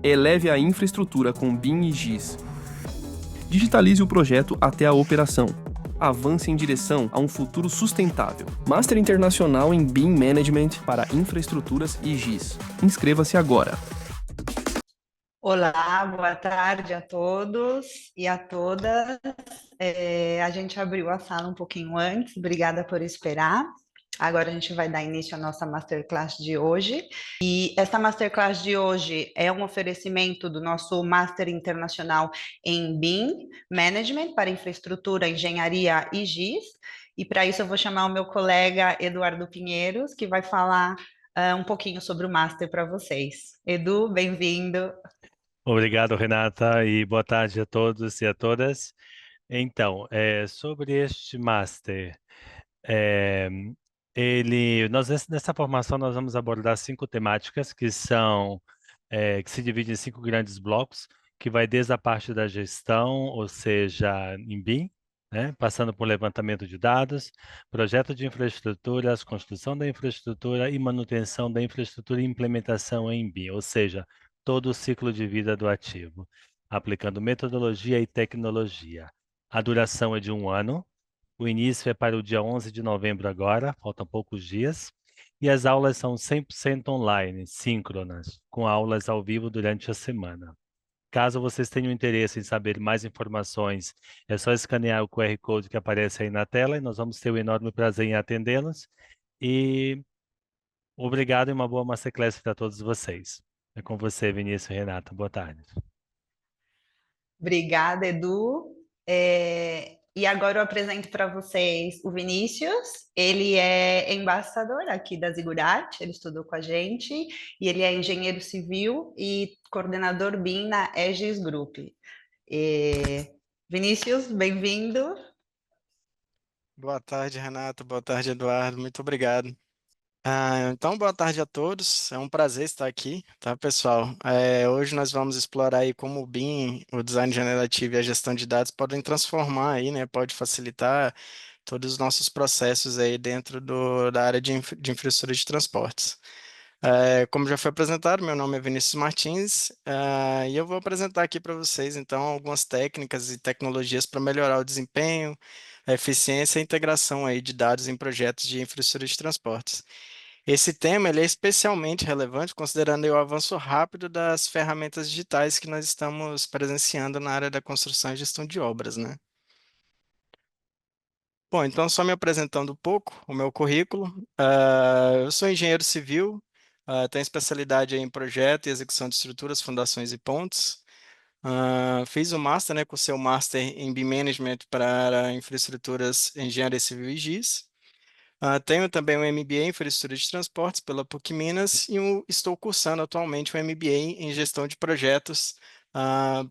Eleve a infraestrutura com BIM e GIS. Digitalize o projeto até a operação. Avance em direção a um futuro sustentável. Master Internacional em BIM Management para Infraestruturas e GIS. Inscreva-se agora. Olá, boa tarde a todos e a todas. A gente abriu a sala um pouquinho antes, obrigada por esperar. Agora a gente vai dar início à nossa Masterclass de hoje. E essa Masterclass de hoje é um oferecimento do nosso Master Internacional em BIM Management para Infraestrutura, Engenharia e GIS. E para isso eu vou chamar o meu colega Eduardo Pinheiros, que vai falar um pouquinho sobre o Master para vocês. Edu, bem-vindo. Obrigado, Renata, e boa tarde a todos e a todas. Então, sobre este Master, é, nessa formação nós vamos abordar 5 temáticas que se dividem em 5 grandes blocos, que vai desde a parte da gestão, ou seja, em BIM, né, passando por levantamento de dados, projeto de infraestruturas, construção da infraestrutura e manutenção da infraestrutura e implementação em BIM, ou seja, todo o ciclo de vida do ativo, aplicando metodologia e tecnologia. A duração é de 1 ano, o início é para o dia 11 de novembro agora, faltam poucos dias, e as aulas são 100% online, síncronas, com aulas ao vivo durante a semana. Caso vocês tenham interesse em saber mais informações, é só escanear o QR Code que aparece aí na tela e nós vamos ter o enorme prazer em atendê-los. E obrigado e uma boa masterclass para todos vocês. É com você, Vinícius e Renata. Boa tarde. Obrigada, Edu. E agora eu apresento para vocês o Vinícius. Ele é embaixador aqui da Zigurat, ele estudou com a gente, e ele é engenheiro civil e coordenador BIM na Aegis Group. Vinícius, bem-vindo. Boa tarde, Renato. Boa tarde, Eduardo. Muito obrigado. Então, boa tarde a todos. É um prazer estar aqui, tá, pessoal? Hoje nós vamos explorar aí como o BIM, o design generativo e a gestão de dados podem transformar aí, né? Pode facilitar todos os nossos processos aí dentro da área de infraestrutura de transportes. Como já foi apresentado, meu nome é Vinícius Martins, e eu vou apresentar aqui para vocês, então, algumas técnicas e tecnologias para melhorar o desempenho, a eficiência e a integração aí de dados em projetos de infraestrutura de transportes. Esse tema ele é especialmente relevante considerando aí o avanço rápido das ferramentas digitais que nós estamos presenciando na área da construção e gestão de obras, né? Bom, então só me apresentando um pouco o meu currículo. Eu sou engenheiro civil, tenho especialidade em projeto e execução de estruturas, fundações e pontes. Fiz o Master, né, com o seu Master em BIM Management para infraestruturas, engenharia civil e GIS. Tenho também um MBA em infraestrutura de transportes pela PUC Minas e estou cursando atualmente um MBA em gestão de projetos,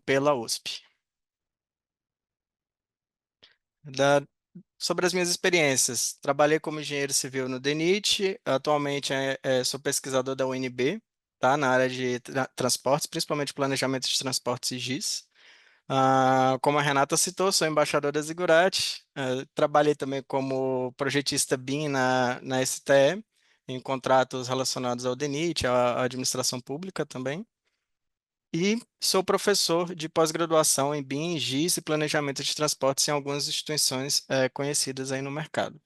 pela USP. Da, Sobre as minhas experiências, trabalhei como engenheiro civil no DENIT, atualmente sou pesquisador da UNB, tá, na área de transportes, principalmente planejamento de transportes e GIS. Como a Renata citou, sou embaixador da Zigurat, trabalhei também como projetista BIM na STE, em contratos relacionados ao DENIT, à administração pública também. E sou professor de pós-graduação em BIM, GIS e planejamento de transportes em algumas instituições conhecidas aí no mercado.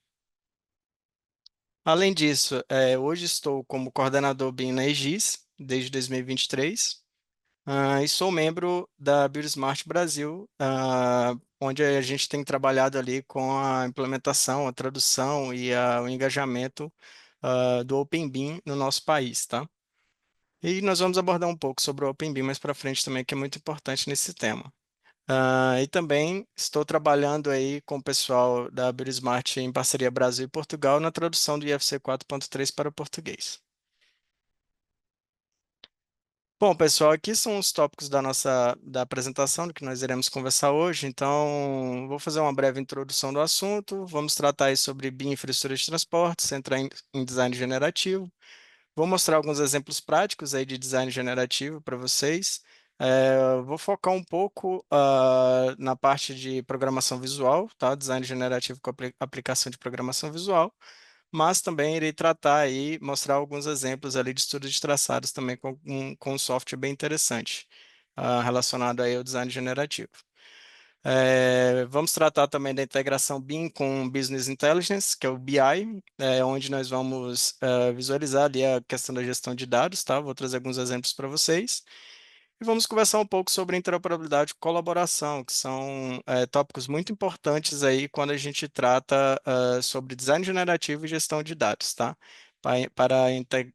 Além disso, hoje estou como coordenador BIM na EGIS, desde 2023, e sou membro da BuildSmart Brasil, onde a gente tem trabalhado ali com a implementação, a tradução e o engajamento do OpenBIM no nosso país, tá? E nós vamos abordar um pouco sobre o OpenBIM mais para frente também, que é muito importante nesse tema. E também estou trabalhando aí com o pessoal da BuildSmart em parceria Brasil e Portugal na tradução do IFC 4.3 para o português. Bom, pessoal, aqui são os tópicos da apresentação do que nós iremos conversar hoje. Então, vou fazer uma breve introdução do assunto. Vamos tratar aí sobre BIM, infraestrutura de transportes, entrar em design generativo. Vou mostrar alguns exemplos práticos aí de design generativo para vocês. Vou focar um pouco na parte de programação visual, tá? Design generativo com aplicação de programação visual. mas também irei tratar aí, mostrar alguns exemplos ali de estudo de traçados também com um software bem interessante, relacionado aí ao design generativo. Vamos tratar também da integração BIM com Business Intelligence, que é o BI, onde nós vamos visualizar ali a questão da gestão de dados, tá? Vou trazer alguns exemplos para vocês. E vamos conversar um pouco sobre interoperabilidade e colaboração, que são tópicos muito importantes aí quando a gente trata sobre design generativo e gestão de dados, tá? Para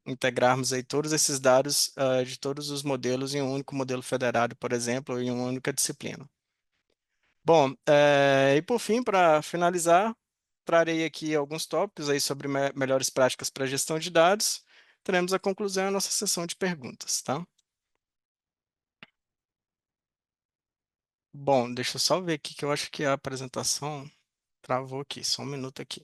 integrarmos aí todos esses dados de todos os modelos em um único modelo federado, por exemplo, ou em uma única disciplina. Bom, e por fim, para finalizar, trarei aqui alguns tópicos aí sobre melhores práticas para gestão de dados. Teremos a conclusão da nossa sessão de perguntas, tá? Bom, deixa eu só ver aqui que eu acho que a apresentação travou aqui, só um minuto aqui.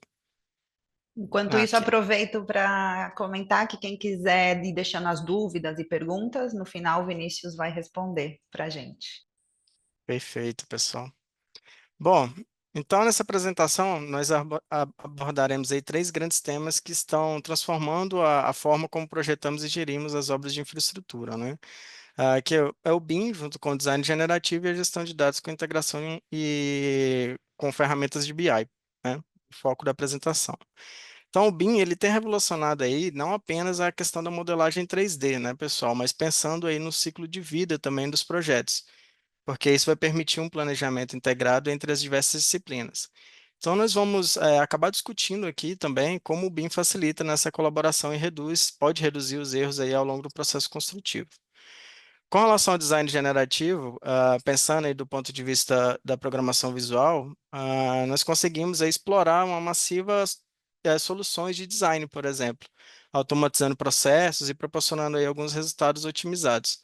Enquanto isso, Aqui, aproveito para comentar que quem quiser ir deixando as dúvidas e perguntas, no final o Vinícius vai responder para a gente. perfeito, pessoal. Bom, então nessa apresentação nós abordaremos aí três grandes temas que estão transformando a forma como projetamos e gerimos as obras de infraestrutura, né? Que é o BIM, junto com o design generativo e a gestão de dados com integração e com ferramentas de BI, né? O foco da apresentação. Então, o BIM, ele tem revolucionado aí não apenas a questão da modelagem 3D, né, pessoal, mas pensando aí no ciclo de vida também dos projetos, porque isso vai permitir um planejamento integrado entre as diversas disciplinas. Então, nós vamos acabar discutindo aqui também como o BIM facilita nessa colaboração e pode reduzir os erros aí ao longo do processo construtivo. Com relação ao design generativo, pensando aí do ponto de vista da programação visual, nós conseguimos aí explorar uma massiva soluções de design, por exemplo, automatizando processos e proporcionando aí alguns resultados otimizados.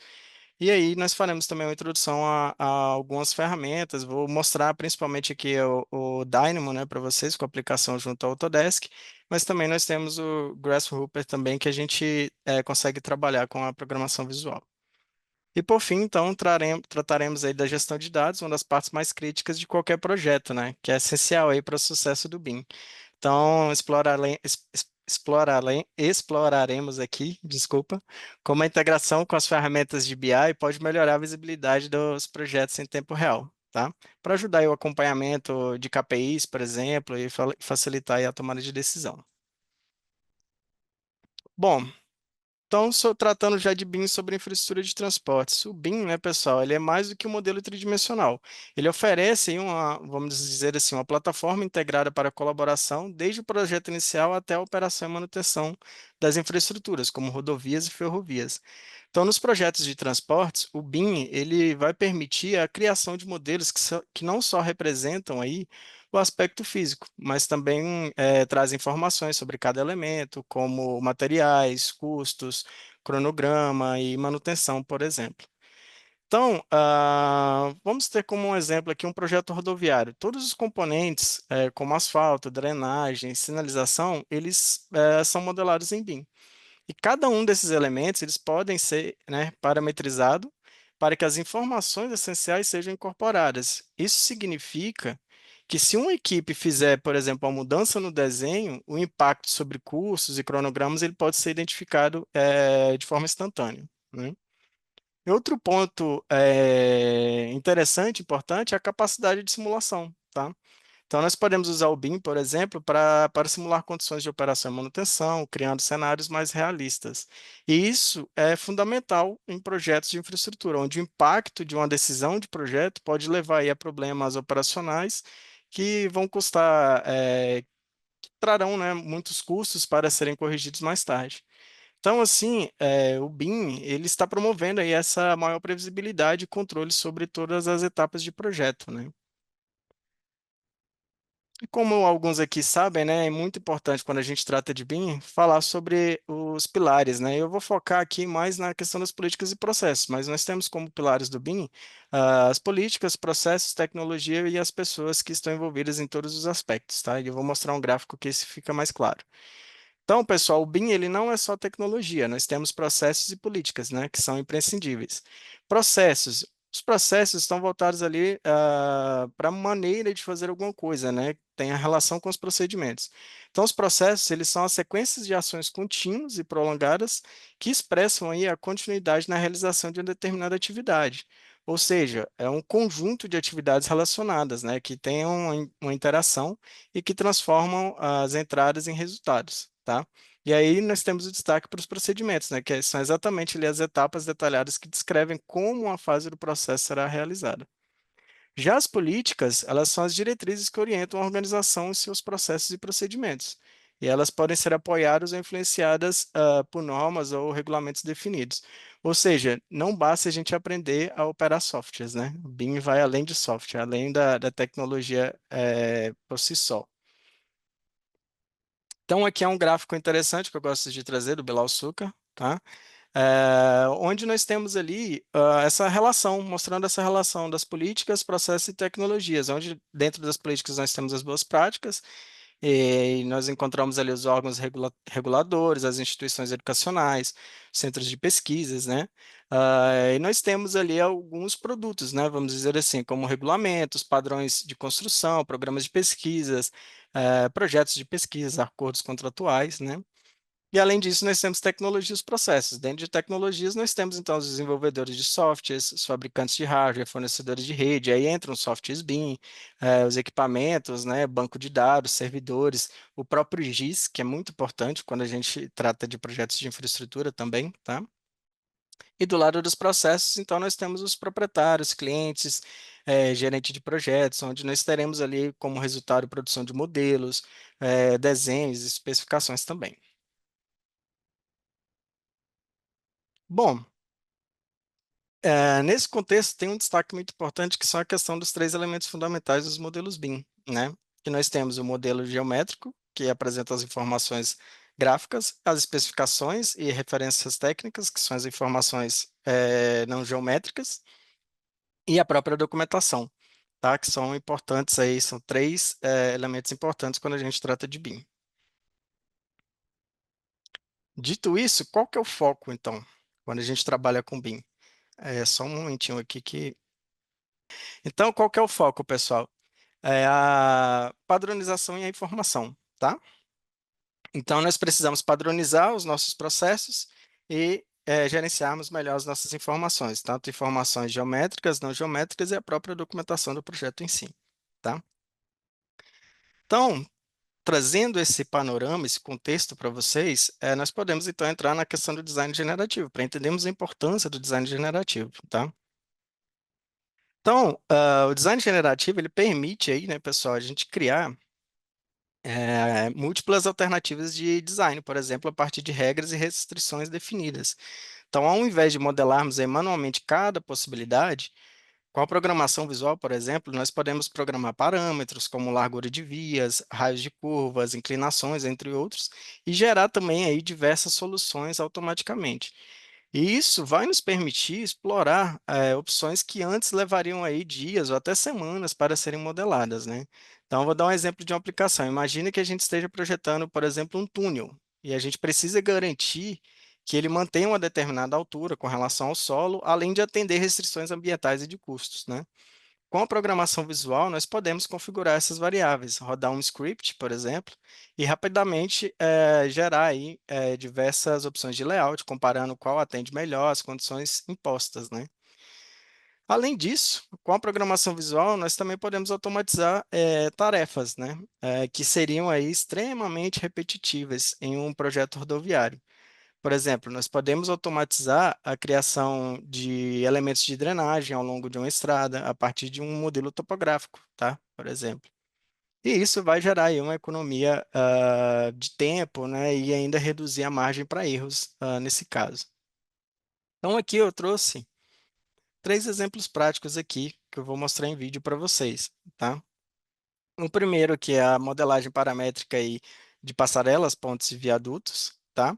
E aí nós faremos também uma introdução a algumas ferramentas, vou mostrar principalmente aqui o Dynamo, né, para vocês, com a aplicação junto ao Autodesk, mas também nós temos o Grasshopper também, que a gente consegue trabalhar com a programação visual. E por fim, então, trataremos aí da gestão de dados, uma das partes mais críticas de qualquer projeto, né? Que é essencial aí para o sucesso do BIM. Então, exploraremos aqui, desculpa, como a integração com as ferramentas de BI pode melhorar a visibilidade dos projetos em tempo real, tá? Para ajudar aí o acompanhamento de KPIs, por exemplo, e facilitar aí a tomada de decisão. Bom, então, tratando já de BIM sobre infraestrutura de transportes. O BIM, né, pessoal, ele é mais do que um modelo tridimensional. Ele oferece aí vamos dizer assim, uma plataforma integrada para colaboração, desde o projeto inicial até a operação e manutenção das infraestruturas, como rodovias e ferrovias. Então, nos projetos de transportes, o BIM ele vai permitir a criação de modelos que não só representam aí o aspecto físico, mas também traz informações sobre cada elemento, como materiais, custos, cronograma e manutenção, por exemplo. Então, vamos ter como um exemplo aqui um projeto rodoviário. Todos os componentes, como asfalto, drenagem, sinalização, eles são modelados em BIM. E cada um desses elementos, eles podem ser, né, parametrizados para que as informações essenciais sejam incorporadas. Isso significa que se uma equipe fizer, por exemplo, uma mudança no desenho, o impacto sobre custos e cronogramas ele pode ser identificado de forma instantânea, né? E outro ponto interessante, importante, é a capacidade de simulação, tá? Então, nós podemos usar o BIM, por exemplo, para simular condições de operação e manutenção, criando cenários mais realistas. E isso é fundamental em projetos de infraestrutura, onde o impacto de uma decisão de projeto pode levar aí a problemas operacionais que vão custar, que trarão, né, muitos custos para serem corrigidos mais tarde. Então, assim, o BIM, ele está promovendo aí essa maior previsibilidade e controle sobre todas as etapas de projeto, né? E como alguns aqui sabem, né, é muito importante quando a gente trata de BIM falar sobre os pilares, né? Eu vou focar aqui mais na questão das políticas e processos, mas nós temos como pilares do BIM as políticas, processos, tecnologia e as pessoas que estão envolvidas em todos os aspectos, tá? E eu vou mostrar um gráfico que isso fica mais claro. Então, pessoal, o BIM ele não é só tecnologia, nós temos processos e políticas, né, que são imprescindíveis. Os processos estão voltados ali para a maneira de fazer alguma coisa, né, tem a relação com os procedimentos. Então, os processos, eles são as sequências de ações contínuas e prolongadas que expressam aí a continuidade na realização de uma determinada atividade. Ou seja, é um conjunto de atividades relacionadas, né, que têm uma interação e que transformam as entradas em resultados, tá? E aí nós temos o destaque para os procedimentos, né, que são exatamente ali as etapas detalhadas que descrevem como uma fase do processo será realizada. Já as políticas, elas são as diretrizes que orientam a organização em seus processos e procedimentos. E elas podem ser apoiadas ou influenciadas por normas ou regulamentos definidos. Ou seja, não basta a gente aprender a operar softwares, né? O BIM vai além de software, além da tecnologia por si só. Então, aqui é um gráfico interessante que eu gosto de trazer, do Bilal Suka, tá? Onde nós temos ali essa relação, mostrando essa relação das políticas, processos e tecnologias, onde dentro das políticas nós temos as boas práticas, e nós encontramos ali os órgãos reguladores, as instituições educacionais, centros de pesquisas, né? E nós temos ali alguns produtos, né? Vamos dizer assim, como regulamentos, padrões de construção, programas de pesquisas, projetos de pesquisa, acordos contratuais, né? E além disso, nós temos tecnologias e processos. Dentro de tecnologias, nós temos então os desenvolvedores de softwares, os fabricantes de hardware, fornecedores de rede, aí entram os softwares BIM, os equipamentos, né, banco de dados, servidores, o próprio GIS, que é muito importante quando a gente trata de projetos de infraestrutura também, tá? E do lado dos processos, então, nós temos os proprietários, clientes, gerente de projetos, onde nós teremos ali como resultado produção de modelos, desenhos, especificações também. Bom, nesse contexto, tem um destaque muito importante que são a questão dos três elementos fundamentais dos modelos BIM, né? Que nós temos o modelo geométrico, que apresenta as informações gráficas, as especificações e referências técnicas, que são as informações não geométricas, e a própria documentação, tá? Que são importantes aí, são três elementos importantes quando a gente trata de BIM. Dito isso, qual que é o foco, então, quando a gente trabalha com BIM? Só um momentinho aqui que... Então, qual que é o foco, pessoal? É a padronização e a informação, tá? Então, nós precisamos padronizar os nossos processos e gerenciarmos melhor as nossas informações, tanto informações geométricas, não geométricas e a própria documentação do projeto em si, tá? Então, trazendo esse panorama, esse contexto para vocês, nós podemos, então, entrar na questão do design generativo, para entendermos a importância do design generativo, tá? Então, o design generativo, ele permite aí, né, pessoal, a gente criar múltiplas alternativas de design, por exemplo, a partir de regras e restrições definidas. Então, ao invés de modelarmos aí manualmente cada possibilidade, com a programação visual, por exemplo, nós podemos programar parâmetros como largura de vias, raios de curvas, inclinações, entre outros, e gerar também aí diversas soluções automaticamente. E isso vai nos permitir explorar opções que antes levariam aí dias ou até semanas para serem modeladas, né? Então, eu vou dar um exemplo de uma aplicação. Imagina que a gente esteja projetando, por exemplo, um túnel, e a gente precisa garantir que ele mantenha uma determinada altura com relação ao solo, além de atender restrições ambientais e de custos, né? Com a programação visual, nós podemos configurar essas variáveis, rodar um script, por exemplo, e rapidamente gerar aí diversas opções de layout, comparando qual atende melhor às condições impostas, né? Além disso, com a programação visual, nós também podemos automatizar tarefas, né? Que seriam aí extremamente repetitivas em um projeto rodoviário. Por exemplo, nós podemos automatizar a criação de elementos de drenagem ao longo de uma estrada a partir de um modelo topográfico, tá? Por exemplo. E isso vai gerar aí uma economia de tempo, né? E ainda reduzir a margem para erros nesse caso. Então, aqui eu trouxe 3 exemplos práticos aqui que eu vou mostrar em vídeo para vocês, tá? O primeiro que é a modelagem paramétrica aí de passarelas, pontes e viadutos, tá?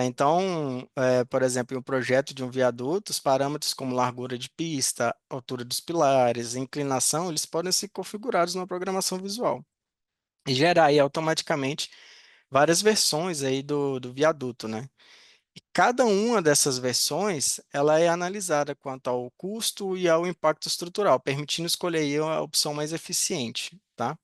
Então, por exemplo, em um projeto de um viaduto, os parâmetros como largura de pista, altura dos pilares, inclinação, eles podem ser configurados na programação visual e gerar aí automaticamente várias versões aí do viaduto, né? E cada uma dessas versões, ela é analisada quanto ao custo e ao impacto estrutural, permitindo escolher aí a opção mais eficiente, tá?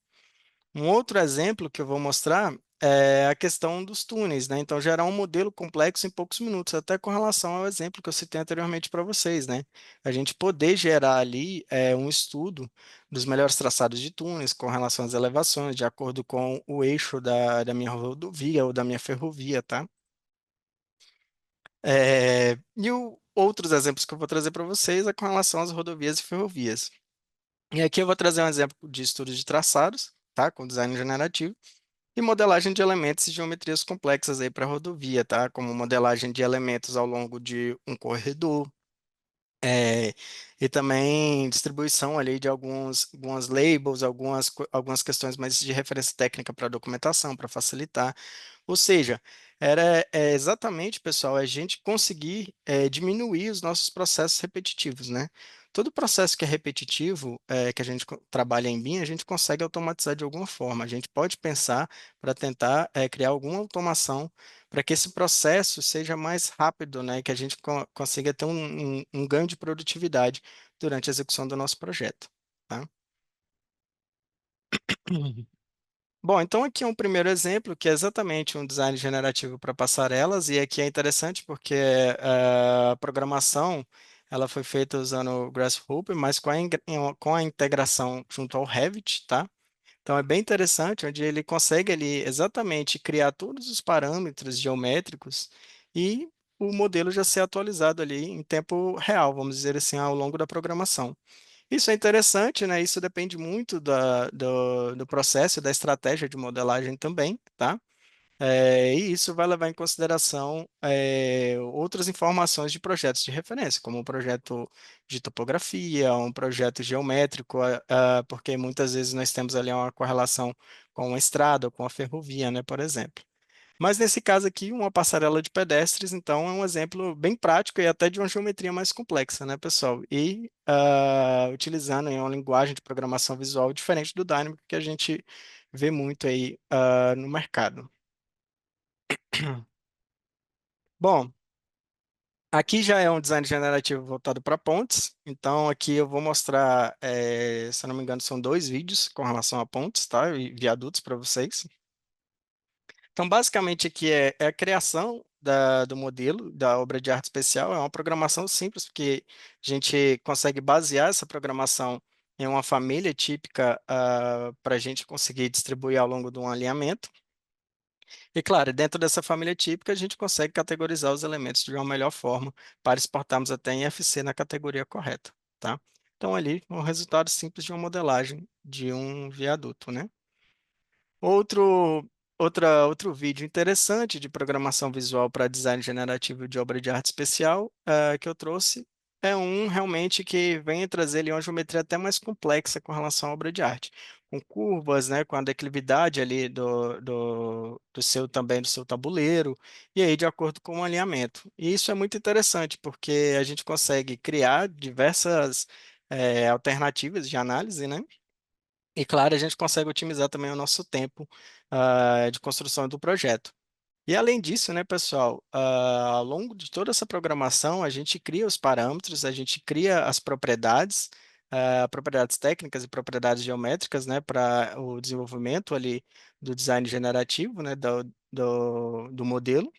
Um outro exemplo que eu vou mostrar é a questão dos túneis, né? Então, gerar um modelo complexo em poucos minutos, até com relação ao exemplo que eu citei anteriormente para vocês, né? A gente poder gerar ali um estudo dos melhores traçados de túneis com relação às elevações, de acordo com o eixo da minha rodovia ou da minha ferrovia, tá? Outros exemplos que eu vou trazer para vocês é com relação às rodovias e ferrovias. E aqui eu vou trazer um exemplo de estudo de traçados, tá? Com design generativo e modelagem de elementos e geometrias complexas aí para rodovia, tá? Como modelagem de elementos ao longo de um corredor, é, e também distribuição ali de algumas labels, algumas questões mais de referência técnica para documentação, para facilitar. Ou seja, exatamente, pessoal, a gente conseguir diminuir os nossos processos repetitivos, né? Todo processo que é repetitivo, que a gente trabalha em BIM, a gente consegue automatizar de alguma forma. A gente pode pensar para tentar criar alguma automação para que esse processo seja mais rápido, né? Que a gente consiga ter um ganho de produtividade durante a execução do nosso projeto, tá? Bom, então aqui é um primeiro exemplo, que é exatamente um design generativo para passarelas, e aqui é interessante porque a programação ela foi feita usando o Grasshopper, mas com a integração junto ao Revit, tá? Então é bem interessante, onde ele consegue ali exatamente criar todos os parâmetros geométricos e o modelo já ser atualizado ali em tempo real, vamos dizer assim, ao longo da programação. Isso é interessante, né? Isso depende muito do processo, da estratégia de modelagem também, tá? E isso vai levar em consideração outras informações de projetos de referência, como um projeto de topografia, um projeto geométrico, porque muitas vezes nós temos ali uma correlação com a estrada ou com a ferrovia, né, por exemplo. Mas nesse caso aqui, uma passarela de pedestres, então, é um exemplo bem prático e até de uma geometria mais complexa, né, pessoal? E utilizando aí uma linguagem de programação visual diferente do Dynamic que a gente vê muito aí no mercado. Bom, aqui já é um design generativo voltado para pontes, então aqui eu vou mostrar, se eu não me engano, são dois vídeos com relação a pontes, tá? E viadutos para vocês. Então, basicamente, aqui é a criação do modelo da obra de arte especial. É uma programação simples, porque a gente consegue basear essa programação em uma família típica para a gente conseguir distribuir ao longo de um alinhamento. E, claro, dentro dessa família típica, a gente consegue categorizar os elementos de uma melhor forma para exportarmos até em FC na categoria correta, tá? Então, ali, um resultado simples de uma modelagem de um viaduto, né? Outro vídeo interessante de programação visual para design generativo de obra de arte especial que eu trouxe é um realmente que vem trazer ali uma geometria até mais complexa com relação à obra de arte, com curvas, né, com a declividade ali do seu tabuleiro, e aí de acordo com o alinhamento. E isso é muito interessante, porque a gente consegue criar diversas alternativas de análise, né? E claro, a gente consegue otimizar também o nosso tempo de construção do projeto. E além disso, né, pessoal, ao longo de toda essa programação, a gente cria os parâmetros, a gente cria as propriedades, propriedades técnicas e propriedades geométricas, né, para o desenvolvimento ali do design generativo, né, do modelo,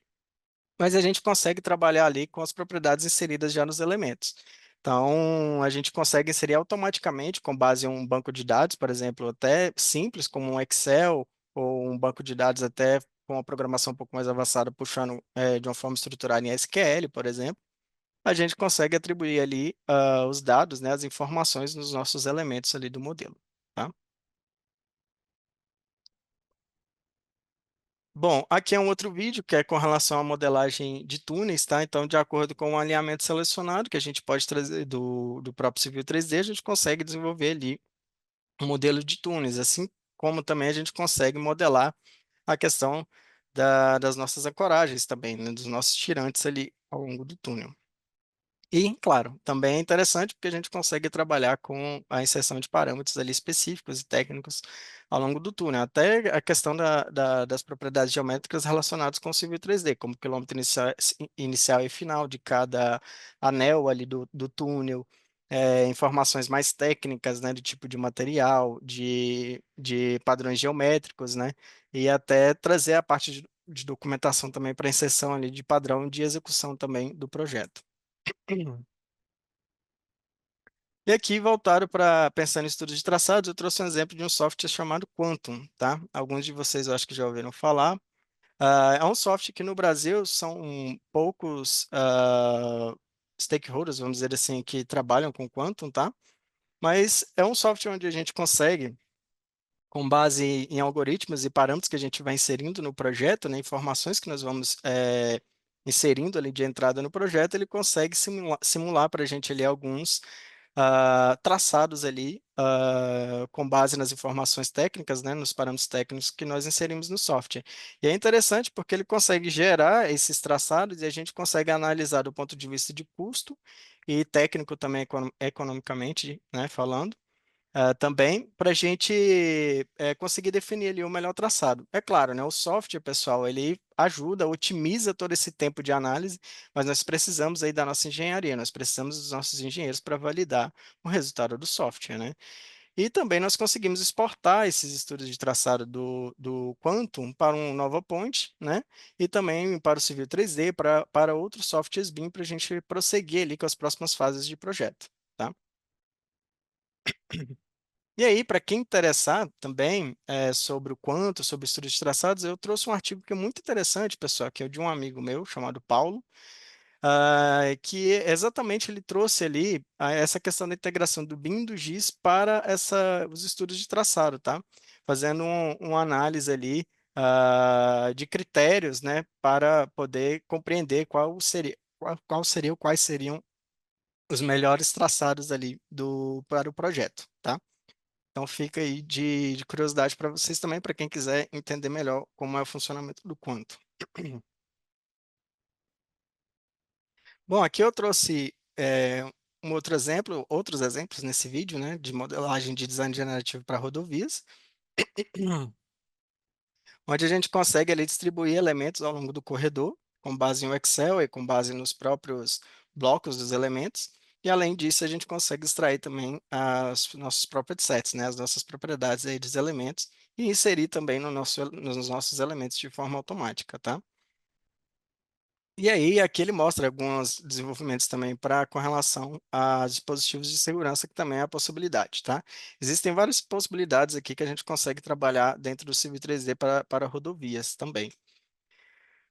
mas a gente consegue trabalhar ali com as propriedades inseridas já nos elementos. Então, a gente consegue inserir automaticamente com base em um banco de dados, por exemplo, até simples, como um Excel, ou um banco de dados até com uma programação um pouco mais avançada, puxando de uma forma estruturada em SQL, por exemplo, a gente consegue atribuir ali os dados, né, as informações nos nossos elementos ali do modelo, tá? Bom, aqui é um outro vídeo que é com relação à modelagem de túneis, tá? Então, de acordo com o alinhamento selecionado, que a gente pode trazer do próprio Civil 3D, a gente consegue desenvolver ali um modelo de túneis, assim como também a gente consegue modelar a questão das nossas ancoragens também, né? Dos nossos tirantes ali ao longo do túnel. E, claro, também é interessante porque a gente consegue trabalhar com a inserção de parâmetros ali específicos e técnicos ao longo do túnel, até a questão das propriedades geométricas relacionadas com o Civil 3D, como o quilômetro inicial e final de cada anel ali do túnel, informações mais técnicas, né, do tipo de material, de padrões geométricos, né, e até trazer a parte de documentação também para inserção ali de padrão de execução também do projeto. E aqui, voltado para pensando em estudos de traçados, eu trouxe um exemplo de um software chamado Quantum, tá? Alguns de vocês eu acho que já ouviram falar. É um software que no Brasil são poucos stakeholders, vamos dizer assim, que trabalham com Quantum, tá? Mas é um software onde a gente consegue, com base em algoritmos e parâmetros que a gente vai inserindo no projeto, né, informações que nós vamos inserindo ali de entrada no projeto, ele consegue simular para a gente ali alguns traçados ali com base nas informações técnicas, né, nos parâmetros técnicos que nós inserimos no software. E é interessante porque ele consegue gerar esses traçados e a gente consegue analisar do ponto de vista de custo e técnico também economicamente, né, falando. Também para a gente conseguir definir ali o melhor traçado. É claro, né, o software, pessoal, ele ajuda, otimiza todo esse tempo de análise, mas nós precisamos aí da nossa engenharia, nós precisamos dos nossos engenheiros para validar o resultado do software, né? E também nós conseguimos exportar esses estudos de traçado do Quantum para um Nova Point, né? E também para o Civil 3D, para outros softwares BIM, para a gente prosseguir ali com as próximas fases de projeto, tá? E aí, para quem interessar também sobre o quanto, sobre estudos de traçados, eu trouxe um artigo que é muito interessante, pessoal, que é de um amigo meu chamado Paulo, que exatamente ele trouxe ali essa questão da integração do BIM e do GIS para os estudos de traçado, tá? Fazendo uma análise ali de critérios, né, para poder compreender quais seriam os melhores traçados ali para o projeto, tá? Então fica aí de curiosidade para vocês também, para quem quiser entender melhor como é o funcionamento do quanto. Bom, aqui eu trouxe um outro exemplo, outros exemplos nesse vídeo, né, de modelagem de design generativo para rodovias, onde a gente consegue ali distribuir elementos ao longo do corredor, com base em Excel e com base nos próprios blocos dos elementos. E além disso, a gente consegue extrair também os nossos property sets, né, as nossas propriedades aí dos elementos, e inserir também nos nossos elementos de forma automática, tá? E aí, aqui ele mostra alguns desenvolvimentos também com relação a dispositivos de segurança, que também é a possibilidade, tá? Existem várias possibilidades aqui que a gente consegue trabalhar dentro do Civil 3D para rodovias também.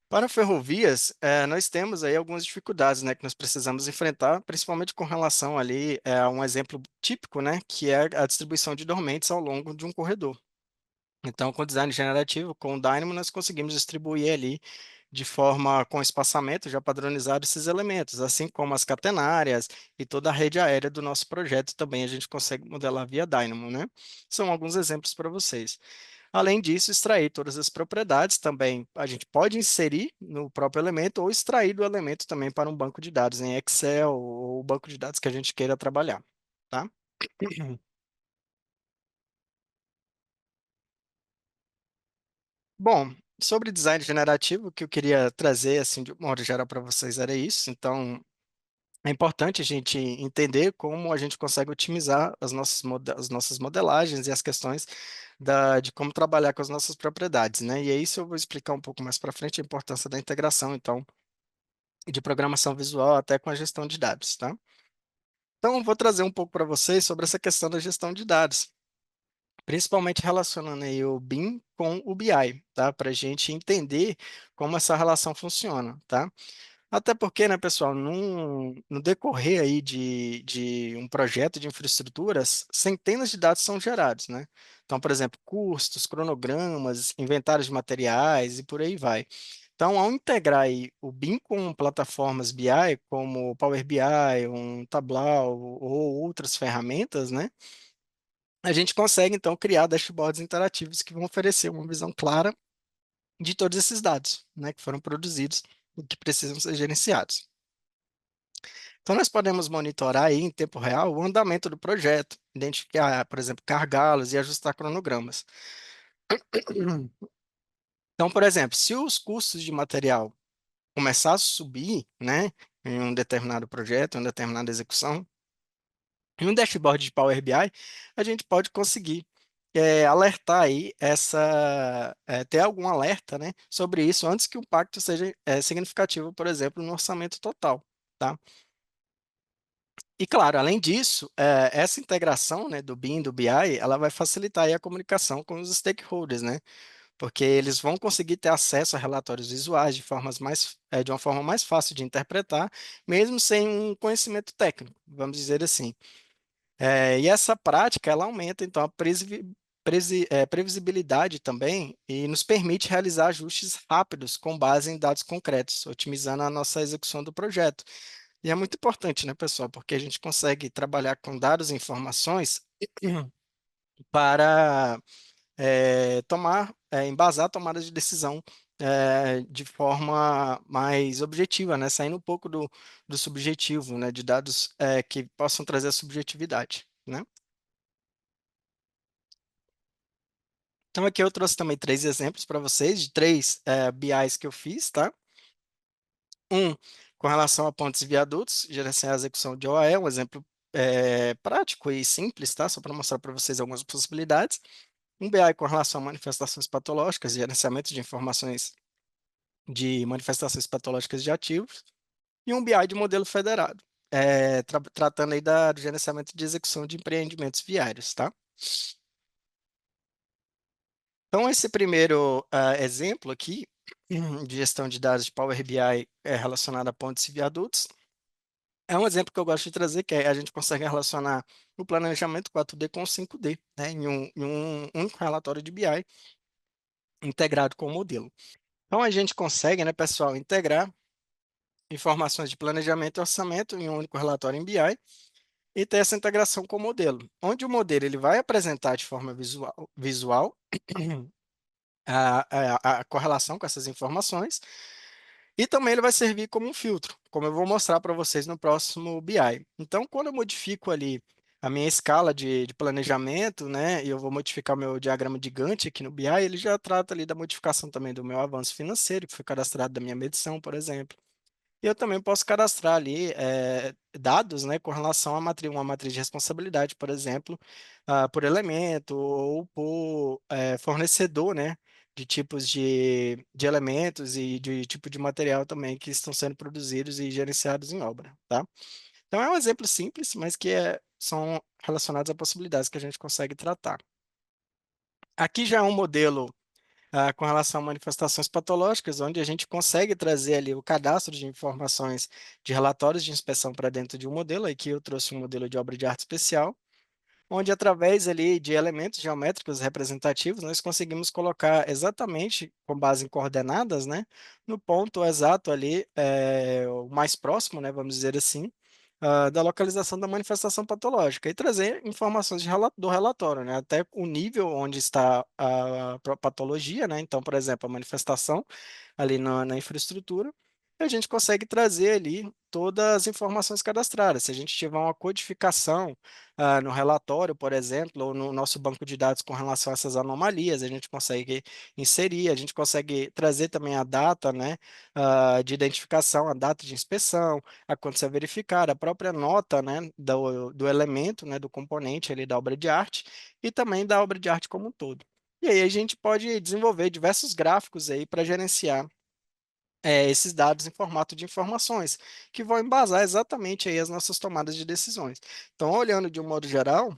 Para ferrovias, nós temos aí algumas dificuldades, né, que nós precisamos enfrentar, principalmente com relação ali a um exemplo típico, né, que é a distribuição de dormentes ao longo de um corredor. Então, com design generativo, com o Dynamo, nós conseguimos distribuir ali de forma com espaçamento já padronizado esses elementos, assim como as catenárias e toda a rede aérea do nosso projeto também a gente consegue modelar via Dynamo, né? São alguns exemplos para vocês. Além disso, extrair todas as propriedades também a gente pode inserir no próprio elemento ou extrair do elemento também para um banco de dados em Excel ou banco de dados que a gente queira trabalhar, tá? Bom, sobre design generativo, o que eu queria trazer, assim, de uma modo geral para vocês era isso. Então, é importante a gente entender como a gente consegue otimizar as nossas modelagens e as questões de como trabalhar com as nossas propriedades, né? E é isso eu vou explicar um pouco mais para frente, a importância da integração, então, e de programação visual até com a gestão de dados, tá? Então, eu vou trazer um pouco para vocês sobre essa questão da gestão de dados, principalmente relacionando aí o BIM com o BI, tá? Para a gente entender como essa relação funciona, tá? Até porque, né, pessoal, no decorrer aí de um projeto de infraestruturas, centenas de dados são gerados, né? Então, por exemplo, custos, cronogramas, inventários de materiais e por aí vai. Então, ao integrar aí o BIM com plataformas BI, como o Power BI, um Tableau ou outras ferramentas, né? A gente consegue, então, criar dashboards interativos que vão oferecer uma visão clara de todos esses dados, né, que foram produzidos e que precisam ser gerenciados. Então, nós podemos monitorar aí em tempo real o andamento do projeto, identificar, por exemplo, gargalos e ajustar cronogramas. Então, por exemplo, se os custos de material começar a subir, né, em um determinado projeto, em uma determinada execução, Em um dashboard de Power BI, a gente pode conseguir alertar aí ter algum alerta, né, sobre isso antes que o impacto seja significativo, por exemplo, no orçamento total, tá? E claro, além disso, essa integração, né, do BIM e do BI, ela vai facilitar aí a comunicação com os stakeholders, né? Porque eles vão conseguir ter acesso a relatórios visuais de uma forma mais fácil de interpretar, mesmo sem um conhecimento técnico, vamos dizer assim. E essa prática, ela aumenta, então, a previsibilidade também e nos permite realizar ajustes rápidos com base em dados concretos, otimizando a nossa execução do projeto. E é muito importante, né, pessoal, porque a gente consegue trabalhar com dados e informações para embasar tomadas de decisão de forma mais objetiva, né, saindo um pouco do subjetivo, né, de dados que possam trazer a subjetividade, né? Então, aqui eu trouxe também 3 exemplos para vocês de 3 BIs que eu fiz, tá? Um, com relação a pontes e viadutos, gerenciar a execução de OAE, um exemplo prático e simples, tá? Só para mostrar para vocês algumas possibilidades. Um BI com relação a manifestações patológicas, gerenciamento de informações de manifestações patológicas de ativos. E um BI de modelo federado, tratando aí do gerenciamento de execução de empreendimentos viários, tá? Então, esse primeiro exemplo aqui, de gestão de dados de Power BI relacionado a pontes e viadutos, é um exemplo que eu gosto de trazer, que a gente consegue relacionar o planejamento 4D com o 5D, né, em um único relatório de BI integrado com o modelo. Então, a gente consegue, né, pessoal, integrar informações de planejamento e orçamento em um único relatório em BI e ter essa integração com o modelo, onde o modelo ele vai apresentar de forma visual a correlação com essas informações. E também ele vai servir como um filtro, como eu vou mostrar para vocês no próximo BI. Então, quando eu modifico ali a minha escala de planejamento, né, e eu vou modificar o meu diagrama de Gantt aqui no BI, ele já trata ali da modificação também do meu avanço financeiro, que foi cadastrado da minha medição, por exemplo. E eu também posso cadastrar ali dados, né, com relação a uma matriz de responsabilidade, por exemplo, por elemento ou por fornecedor, né, de tipos de elementos e de tipo de material também que estão sendo produzidos e gerenciados em obra, tá? Então é um exemplo simples, mas que são relacionados a possibilidades que a gente consegue tratar. Aqui já é um modelo com relação a manifestações patológicas, onde a gente consegue trazer ali o cadastro de informações de relatórios de inspeção para dentro de um modelo. Aqui eu trouxe um modelo de obra de arte especial, onde através ali de elementos geométricos representativos, nós conseguimos colocar exatamente, com base em coordenadas, né, no ponto exato ali, o mais próximo, né, vamos dizer assim, da localização da manifestação patológica e trazer informações do relatório, né, até o nível onde está a patologia, né, então, por exemplo, a manifestação ali na infraestrutura, e a gente consegue trazer ali todas as informações cadastradas. Se a gente tiver uma codificação no relatório, por exemplo, ou no nosso banco de dados com relação a essas anomalias, a gente consegue inserir, a gente consegue trazer também a data, né, de identificação, a data de inspeção, a quando ser verificada, a própria nota, né, do elemento, né, do componente ali da obra de arte e também da obra de arte como um todo. E aí a gente pode desenvolver diversos gráficos aí para gerenciar esses dados em formato de informações, que vão embasar exatamente aí as nossas tomadas de decisões. Então, olhando de um modo geral,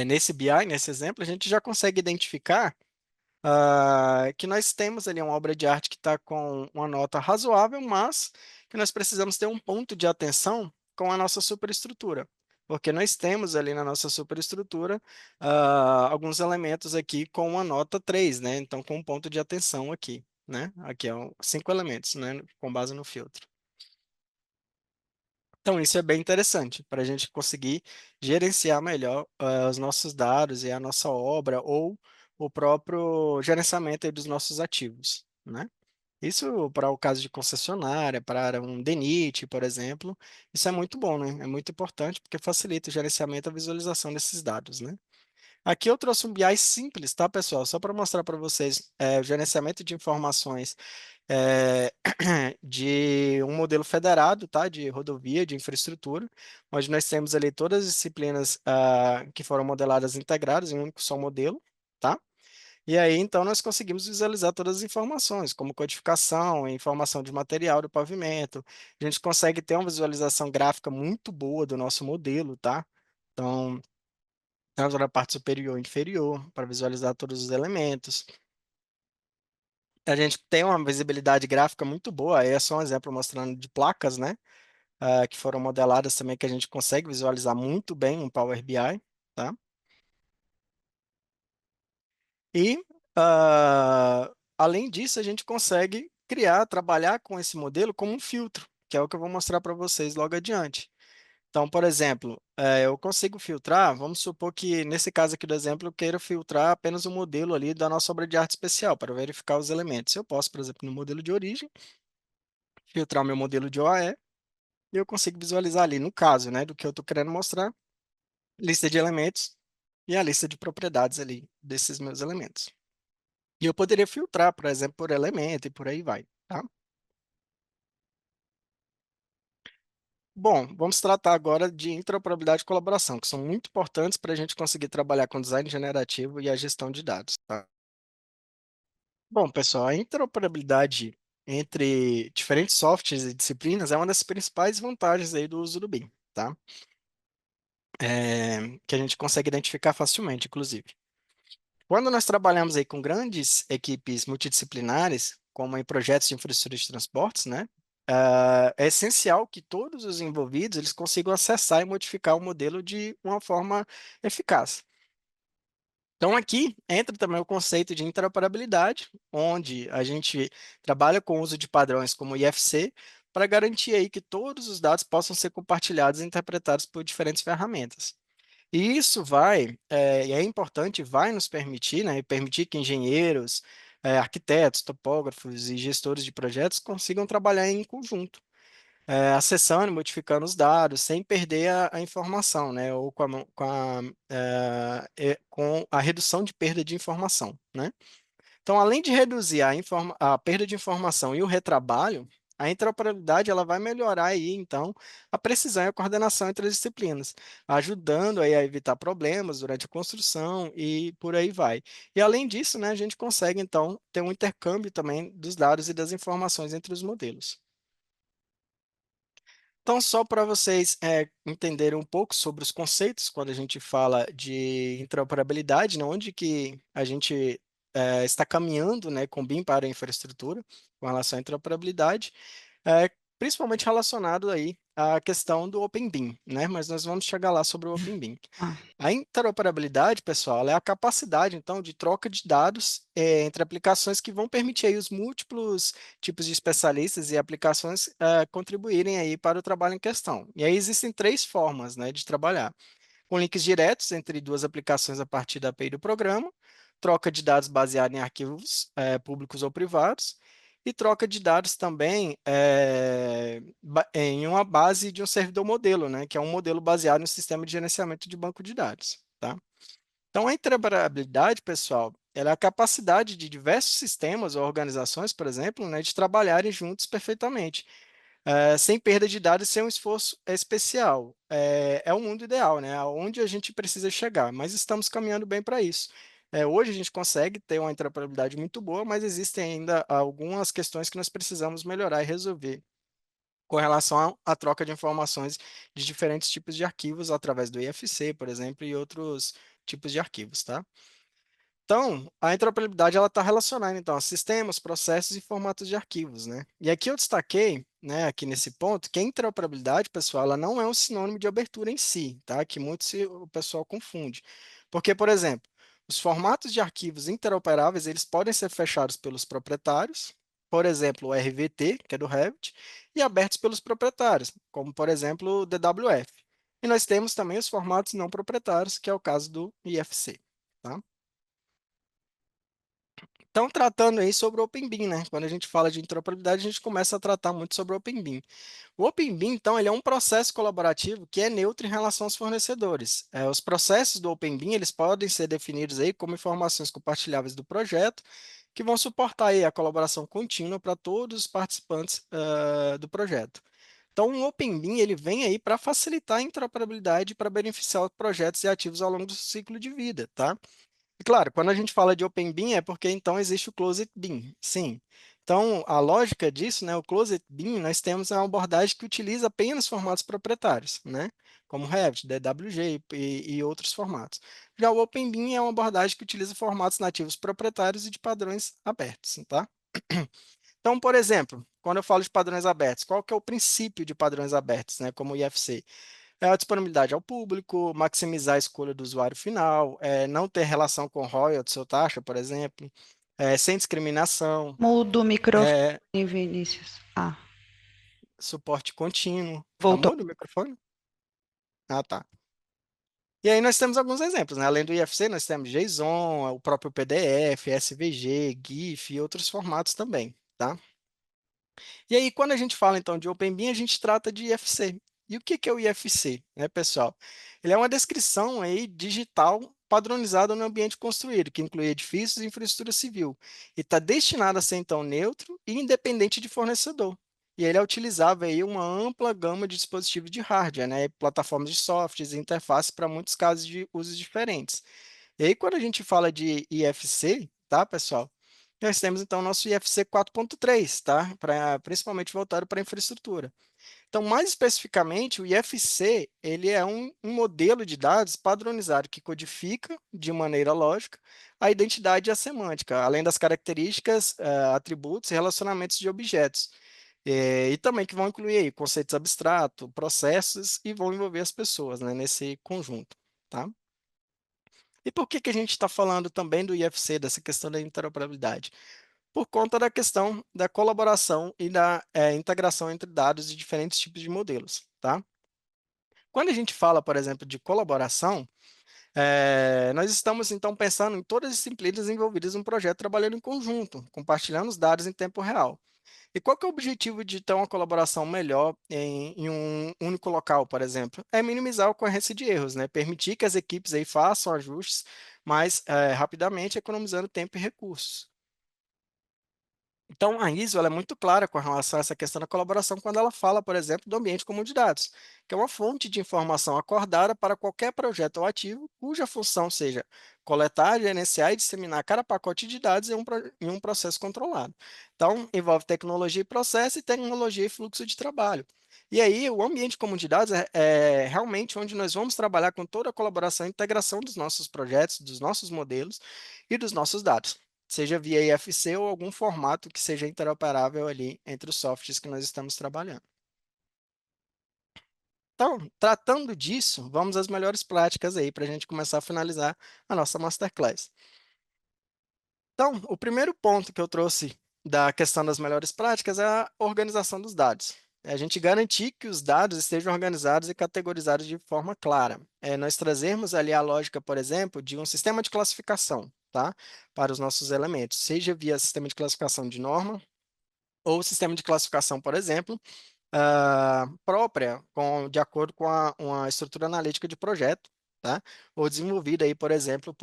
nesse BI, nesse exemplo, a gente já consegue identificar que nós temos ali uma obra de arte que está com uma nota razoável, mas que nós precisamos ter um ponto de atenção com a nossa superestrutura. Porque nós temos ali na nossa superestrutura alguns elementos aqui com uma nota 3, né? Então, com um ponto de atenção aqui, né? Aqui, ó, 5 elementos, né? Com base no filtro. Então, isso é bem interessante para a gente conseguir gerenciar melhor os nossos dados e a nossa obra ou o próprio gerenciamento aí dos nossos ativos, né? Isso para o caso de concessionária, para um DENIT, por exemplo, isso é muito bom, né? É muito importante porque facilita o gerenciamento e a visualização desses dados, né? Aqui eu trouxe um BI simples, tá, pessoal? Só para mostrar para vocês o gerenciamento de informações é, de um modelo federado, tá, de rodovia, de infraestrutura, onde nós temos ali todas as disciplinas que foram modeladas integradas em um único só modelo, tá? E aí, então, nós conseguimos visualizar todas as informações, como codificação, informação de material do pavimento. A gente consegue ter uma visualização gráfica muito boa do nosso modelo, tá? Então, tanto na parte superior e inferior, para visualizar todos os elementos. A gente tem uma visibilidade gráfica muito boa, aí é só um exemplo mostrando de placas, né? Que foram modeladas também, que a gente consegue visualizar muito bem no Power BI, tá? E, além disso, a gente consegue criar, trabalhar com esse modelo como um filtro, que é o que eu vou mostrar para vocês logo adiante. Então, por exemplo, eu consigo filtrar, vamos supor que nesse caso aqui do exemplo, eu queira filtrar apenas o modelo ali da nossa obra de arte especial, para verificar os elementos. Eu posso, por exemplo, no modelo de origem, filtrar o meu modelo de OAE, e eu consigo visualizar ali, no caso, né, do que eu estou querendo mostrar, lista de elementos e a lista de propriedades ali desses meus elementos. E eu poderia filtrar, por exemplo, por elemento e por aí vai, tá? Bom, vamos tratar agora de interoperabilidade e colaboração, que são muito importantes para a gente conseguir trabalhar com design generativo e a gestão de dados, tá? Bom, pessoal, a interoperabilidade entre diferentes softwares e disciplinas é uma das principais vantagens aí do uso do BIM, tá? Que a gente consegue identificar facilmente, inclusive. Quando nós trabalhamos aí com grandes equipes multidisciplinares, como em projetos de infraestrutura de transportes, né? É essencial que todos os envolvidos eles consigam acessar e modificar o modelo de uma forma eficaz. Então, aqui entra também o conceito de interoperabilidade, onde a gente trabalha com o uso de padrões como o IFC, para garantir aí que todos os dados possam ser compartilhados e interpretados por diferentes ferramentas. E isso e é importante, vai nos permitir, né, permitir que engenheiros, arquitetos, topógrafos e gestores de projetos consigam trabalhar em conjunto, acessando e modificando os dados sem perder a informação, né, ou com a redução de perda de informação, né? Então, além de reduzir a perda de informação e o retrabalho, a interoperabilidade ela vai melhorar aí, então, a precisão e a coordenação entre as disciplinas, ajudando aí a evitar problemas durante a construção e por aí vai. E além disso, né, a gente consegue, então, ter um intercâmbio também dos dados e das informações entre os modelos. Então, só para vocês entenderem um pouco sobre os conceitos, quando a gente fala de interoperabilidade, né, onde que a gente está caminhando, né, com BIM para a infraestrutura, com relação à interoperabilidade, principalmente relacionado aí à questão do OpenBIM, né, mas nós vamos chegar lá sobre o OpenBIM. Ah, A interoperabilidade, pessoal, ela é a capacidade, então, de troca de dados entre aplicações que vão permitir aí os múltiplos tipos de especialistas e aplicações contribuírem aí para o trabalho em questão. E aí existem três formas, né, de trabalhar. Com links diretos entre duas aplicações a partir da API do programa, troca de dados baseada em arquivos públicos ou privados, e troca de dados também em uma base de um servidor modelo, né, que é um modelo baseado no sistema de gerenciamento de banco de dados, tá? Então, a interoperabilidade, pessoal, ela é a capacidade de diversos sistemas ou organizações, por exemplo, né, de trabalharem juntos perfeitamente, sem perda de dados, sem um esforço especial. É o mundo ideal, né? Aonde a gente precisa chegar, mas estamos caminhando bem para isso. Hoje a gente consegue ter uma interoperabilidade muito boa, mas existem ainda algumas questões que nós precisamos melhorar e resolver com relação à troca de informações de diferentes tipos de arquivos através do IFC, por exemplo, e outros tipos de arquivos, tá? Então, a interoperabilidade ela está relacionada então a sistemas, processos e formatos de arquivos, né? E aqui eu destaquei, né, aqui nesse ponto, que a interoperabilidade, pessoal, ela não é um sinônimo de abertura em si, tá? Que o pessoal confunde. Porque, por exemplo, os formatos de arquivos interoperáveis, eles podem ser fechados pelos proprietários, por exemplo, o RVT, que é do Revit, e abertos pelos proprietários, como, por exemplo, o DWF. E nós temos também os formatos não proprietários, que é o caso do IFC, tá? Então, tratando aí sobre o Open BIM, né? Quando a gente fala de interoperabilidade, a gente começa a tratar muito sobre o Open BIM. O Open BIM, então, ele é um processo colaborativo que é neutro em relação aos fornecedores. Os processos do Open BIM, eles podem ser definidos aí como informações compartilháveis do projeto, que vão suportar aí a colaboração contínua para todos os participantes do projeto. Então, o Open BIM, ele vem aí para facilitar a interoperabilidade para beneficiar os projetos e ativos ao longo do ciclo de vida, tá? E claro, quando a gente fala de Open BIM é porque então existe o Closed BIM, sim. Então, a lógica disso, né, o Closed BIM, nós temos uma abordagem que utiliza apenas formatos proprietários, né, como Revit, DWG e outros formatos. Já o Open BIM é uma abordagem que utiliza formatos nativos proprietários e de padrões abertos, tá? Então, por exemplo, quando eu falo de padrões abertos, qual que é o princípio de padrões abertos, né, como o IFC? É a disponibilidade ao público, maximizar a escolha do usuário final, não ter relação com royalties ou taxa, por exemplo, sem discriminação, Mudo o microfone, é, Vinícius. Ah, suporte contínuo. Tá voltou. mudo o microfone? Ah, tá. E aí nós temos alguns exemplos, né? Além do IFC, nós temos JSON, o próprio PDF, SVG, GIF e outros formatos também, tá? E aí, quando a gente fala, então, de OpenBIM, a gente trata de IFC. E o que que é o IFC, né, pessoal? Ele é uma descrição aí digital padronizada no ambiente construído, que inclui edifícios e infraestrutura civil, e está destinado a ser, então, neutro e independente de fornecedor. E ele é utilizável aí uma ampla gama de dispositivos de hardware, né, plataformas de softwares e interfaces para muitos casos de usos diferentes. E aí, quando a gente fala de IFC, tá, pessoal? Nós temos então o nosso IFC 4.3, tá? Principalmente voltado para a infraestrutura. Então, mais especificamente, o IFC ele é um modelo de dados padronizado que codifica, de maneira lógica, a identidade e a semântica, além das características, atributos e relacionamentos de objetos. E também que vão incluir aí conceitos abstratos, processos e vão envolver as pessoas, né, nesse conjunto, tá? E por que que a gente está falando também do IFC, dessa questão da interoperabilidade? Por conta da questão da colaboração e da integração entre dados de diferentes tipos de modelos, tá? Quando a gente fala, por exemplo, de colaboração, nós estamos, então, pensando em todas as disciplinas envolvidas no projeto trabalhando em conjunto, compartilhando os dados em tempo real. E qual que é o objetivo de ter uma colaboração melhor em um único local, por exemplo? É minimizar a ocorrência de erros, né? Permitir que as equipes aí façam ajustes mais rapidamente, economizando tempo e recursos. Então, a ISO ela é muito clara com relação a essa questão da colaboração quando ela fala, por exemplo, do ambiente comum de dados, que é uma fonte de informação acordada para qualquer projeto ou ativo cuja função seja coletar, gerenciar e disseminar cada pacote de dados em um processo controlado. Então, envolve tecnologia e processo e tecnologia e fluxo de trabalho. E aí, o ambiente comum de dados é realmente onde nós vamos trabalhar com toda a colaboração e integração dos nossos projetos, dos nossos modelos e dos nossos dados, seja via IFC ou algum formato que seja interoperável ali entre os softwares que nós estamos trabalhando. Então, tratando disso, vamos às melhores práticas aí para a gente começar a finalizar a nossa masterclass. Então, o primeiro ponto que eu trouxe da questão das melhores práticas é a organização dos dados. É a gente garantir que os dados estejam organizados e categorizados de forma clara. Nós trazermos ali a lógica, por exemplo, de um sistema de classificação, tá? Para os nossos elementos, seja via sistema de classificação de norma ou sistema de classificação, por exemplo, própria, de acordo com uma estrutura analítica de projeto, tá? Ou desenvolvida aí, por exemplo,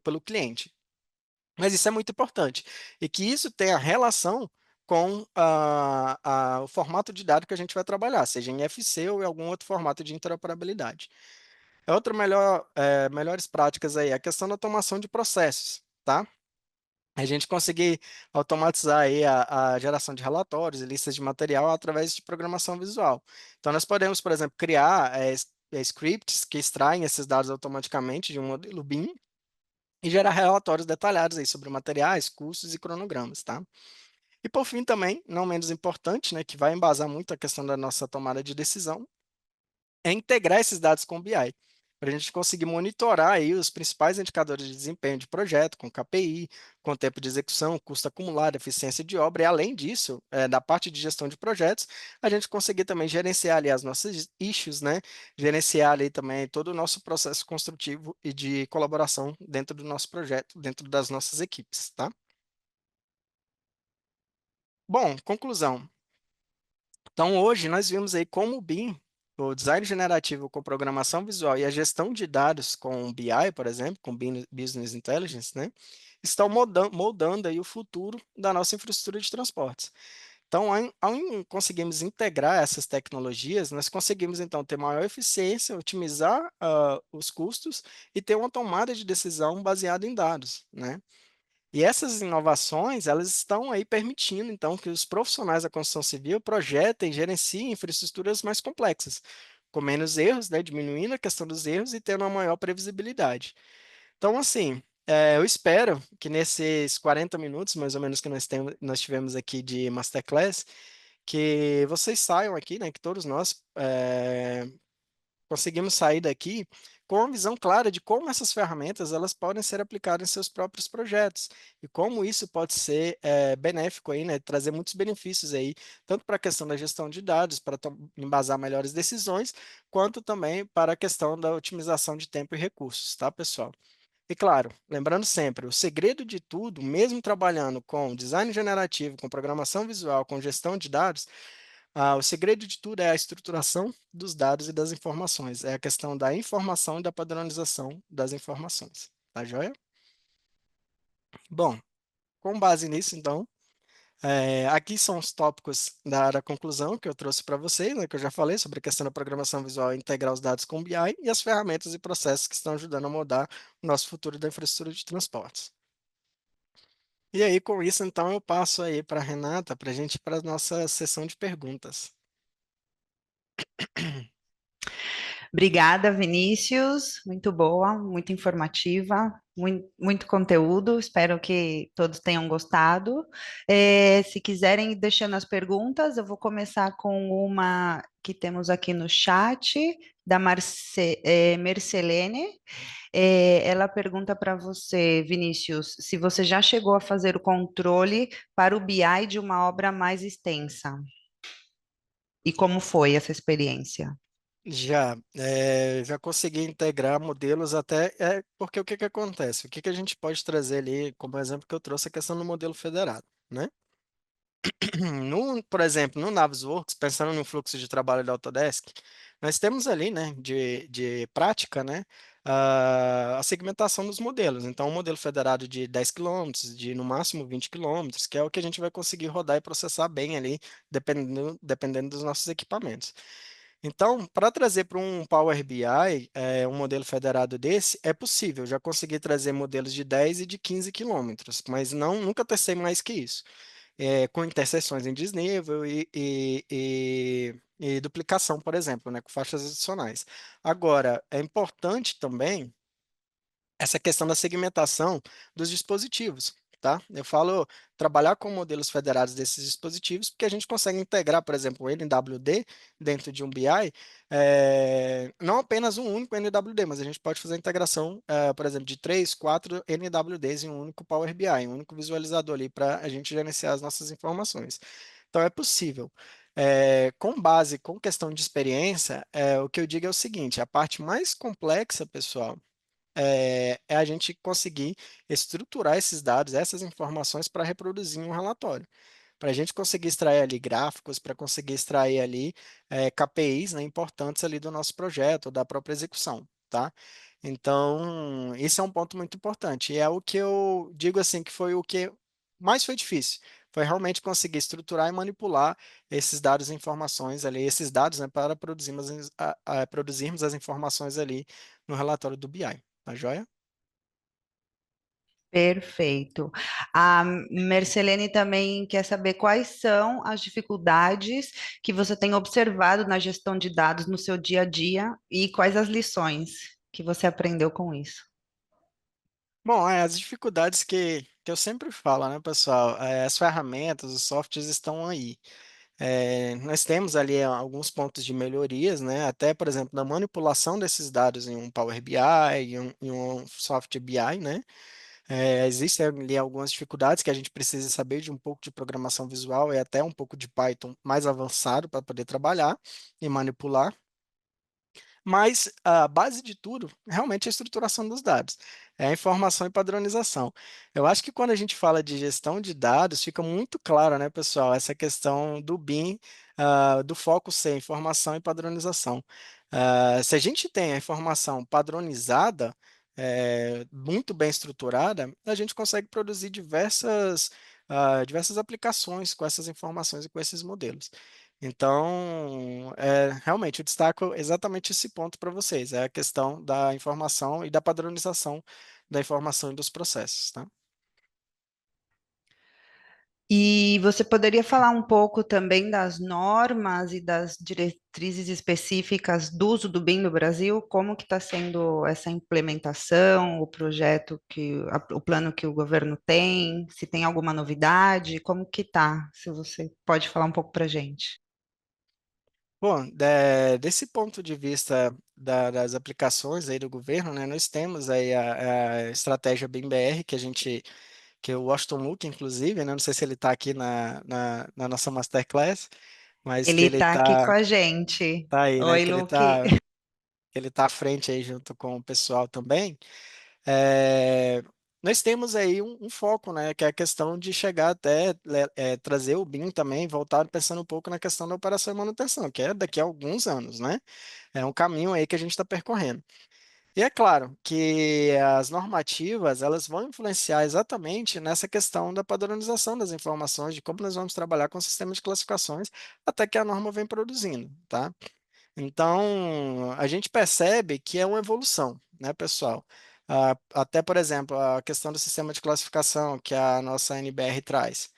pelo cliente. Mas isso é muito importante. E que isso tenha relação com o formato de dado que a gente vai trabalhar, seja em FC ou em algum outro formato de interoperabilidade. Melhores práticas aí, a questão da automação de processos, tá? A gente conseguir automatizar aí a geração de relatórios e listas de material através de programação visual. Então, nós podemos, por exemplo, criar scripts que extraem esses dados automaticamente de um modelo BIM e gerar relatórios detalhados aí sobre materiais, custos e cronogramas, tá? E por fim também, não menos importante, né, que vai embasar muito a questão da nossa tomada de decisão, é integrar esses dados com o BI, para a gente conseguir monitorar aí os principais indicadores de desempenho de projeto, com KPI, com tempo de execução, custo acumulado, eficiência de obra, e além disso, da parte de gestão de projetos, a gente conseguir também gerenciar ali as nossas issues, né? Gerenciar ali também todo o nosso processo construtivo e de colaboração dentro do nosso projeto, dentro das nossas equipes, tá? Bom, conclusão. Então, hoje nós vimos aí como o BIM, o design generativo com programação visual e a gestão de dados com o BI, por exemplo, com Business Intelligence, né, estão moldando aí o futuro da nossa infraestrutura de transportes. Então, conseguirmos integrar essas tecnologias, nós conseguimos, então, ter maior eficiência, otimizar os custos e ter uma tomada de decisão baseada em dados, né? E essas inovações, elas estão aí permitindo, então, que os profissionais da construção civil projetem e gerenciem infraestruturas mais complexas, com menos erros, né, diminuindo a questão dos erros e tendo uma maior previsibilidade. Então, assim, eu espero que nesses 40 minutos, mais ou menos, que nós tivemos aqui de Masterclass, que vocês saiam aqui, né, que todos nós conseguimos sair daqui com uma visão clara de como essas ferramentas elas podem ser aplicadas em seus próprios projetos e como isso pode ser benéfico aí, né, trazer muitos benefícios aí, tanto para a questão da gestão de dados, para embasar melhores decisões, quanto também para a questão da otimização de tempo e recursos, tá, pessoal? E claro, lembrando sempre, o segredo de tudo, mesmo trabalhando com design generativo, com programação visual, com gestão de dados, o segredo de tudo é a estruturação dos dados e das informações. É a questão da informação e da padronização das informações. Tá joia? Bom, com base nisso, então, aqui são os tópicos da conclusão que eu trouxe para vocês, né, que eu já falei sobre a questão da programação visual e integrar os dados com o BI e as ferramentas e processos que estão ajudando a mudar o nosso futuro da infraestrutura de transportes. E aí, com isso, então, eu passo aí para a Renata para a gente ir para a nossa sessão de perguntas. Obrigada, Vinícius. Muito boa, muito informativa, muito conteúdo. Espero que todos tenham gostado. Se quiserem ir deixando as perguntas, eu vou começar com uma que temos aqui no chat, da Mercelene. Ela pergunta para você, Vinícius, se você já chegou a fazer o controle para o BI de uma obra mais extensa. E como foi essa experiência? Já consegui integrar modelos até, porque o que que acontece? O que que a gente pode trazer ali, como exemplo que eu trouxe, a questão do modelo federado, né? Por exemplo, no Navisworks, pensando no fluxo de trabalho da Autodesk, nós temos ali, né, de prática, né, a segmentação dos modelos. Então, um modelo federado de 10 quilômetros, de no máximo 20 quilômetros, que é o que a gente vai conseguir rodar e processar bem ali, dependendo dos nossos equipamentos. Então, para trazer para um Power BI, um modelo federado desse, é possível. Já consegui trazer modelos de 10 e de 15 quilômetros, mas nunca testei mais que isso. Com interseções em desnível e duplicação, por exemplo, né, com faixas adicionais. Agora, é importante também essa questão da segmentação dos dispositivos, tá? Eu falo trabalhar com modelos federados desses dispositivos, porque a gente consegue integrar, por exemplo, o NWD dentro de um BI, não apenas um único NWD, mas a gente pode fazer a integração, por exemplo, de 3, 4 NWDs em um único Power BI, um único visualizador ali para a gente gerenciar as nossas informações. Então, é possível. Com base, com questão de experiência, o que eu digo é o seguinte, a parte mais complexa, pessoal, é a gente conseguir estruturar esses dados, essas informações para reproduzir em um relatório. Para a gente conseguir extrair ali gráficos, para conseguir extrair ali KPIs, né, importantes ali do nosso projeto, ou da própria execução, tá? Então, esse é um ponto muito importante. E é o que eu digo assim, que foi o que mais foi difícil. Foi realmente conseguir estruturar e manipular esses dados e informações ali, esses dados, né, para produzirmos as informações ali no relatório do BI. Tá joia? Perfeito. A Mercelene também quer saber quais são as dificuldades que você tem observado na gestão de dados no seu dia a dia e quais as lições que você aprendeu com isso. Bom, as dificuldades que eu sempre falo, né, pessoal? As ferramentas, os softwares estão aí. Nós temos ali alguns pontos de melhorias, né? Até, por exemplo, na manipulação desses dados em um Power BI, em um software BI, né? Existem ali algumas dificuldades que a gente precisa saber de um pouco de programação visual e até um pouco de Python mais avançado para poder trabalhar e manipular. mas a base de tudo realmente é a estruturação dos dados, é a informação e padronização. Eu acho que quando a gente fala de gestão de dados, fica muito claro, né, pessoal, essa questão do BIM, do foco ser informação e padronização. Se a gente tem a informação padronizada, muito bem estruturada, a gente consegue produzir diversas aplicações com essas informações e com esses modelos. Então, realmente, eu destaco exatamente esse ponto para vocês, é a questão da informação e da padronização da informação e dos processos, tá? E você poderia falar um pouco também das normas e das diretrizes específicas do uso do BIM no Brasil? Como que está sendo essa implementação, o projeto o plano que o governo tem? Se tem alguma novidade? Como que tá? Se você pode falar um pouco para a gente. Bom, desse ponto de vista das aplicações aí do governo, né, nós temos aí a estratégia BIM-BR, que é o Washington Luke, inclusive, né, não sei se ele está aqui na nossa Masterclass, mas que Ele ele está aqui com está a gente. tá aí, né, Oi, Luke. que ele tá à frente aí junto com o pessoal também. É, nós temos aí um foco, né, que é a questão de chegar até trazer o BIM também, voltar pensando um pouco na questão da operação e manutenção, que é daqui a alguns anos, né? É um caminho aí que a gente está percorrendo. E é claro que as normativas, elas vão influenciar exatamente nessa questão da padronização das informações, de como nós vamos trabalhar com o sistema de classificações, até que a norma vem produzindo, tá? Então, a gente percebe que é uma evolução, né, pessoal? Até, por exemplo, a questão do sistema de classificação que a nossa NBR traz.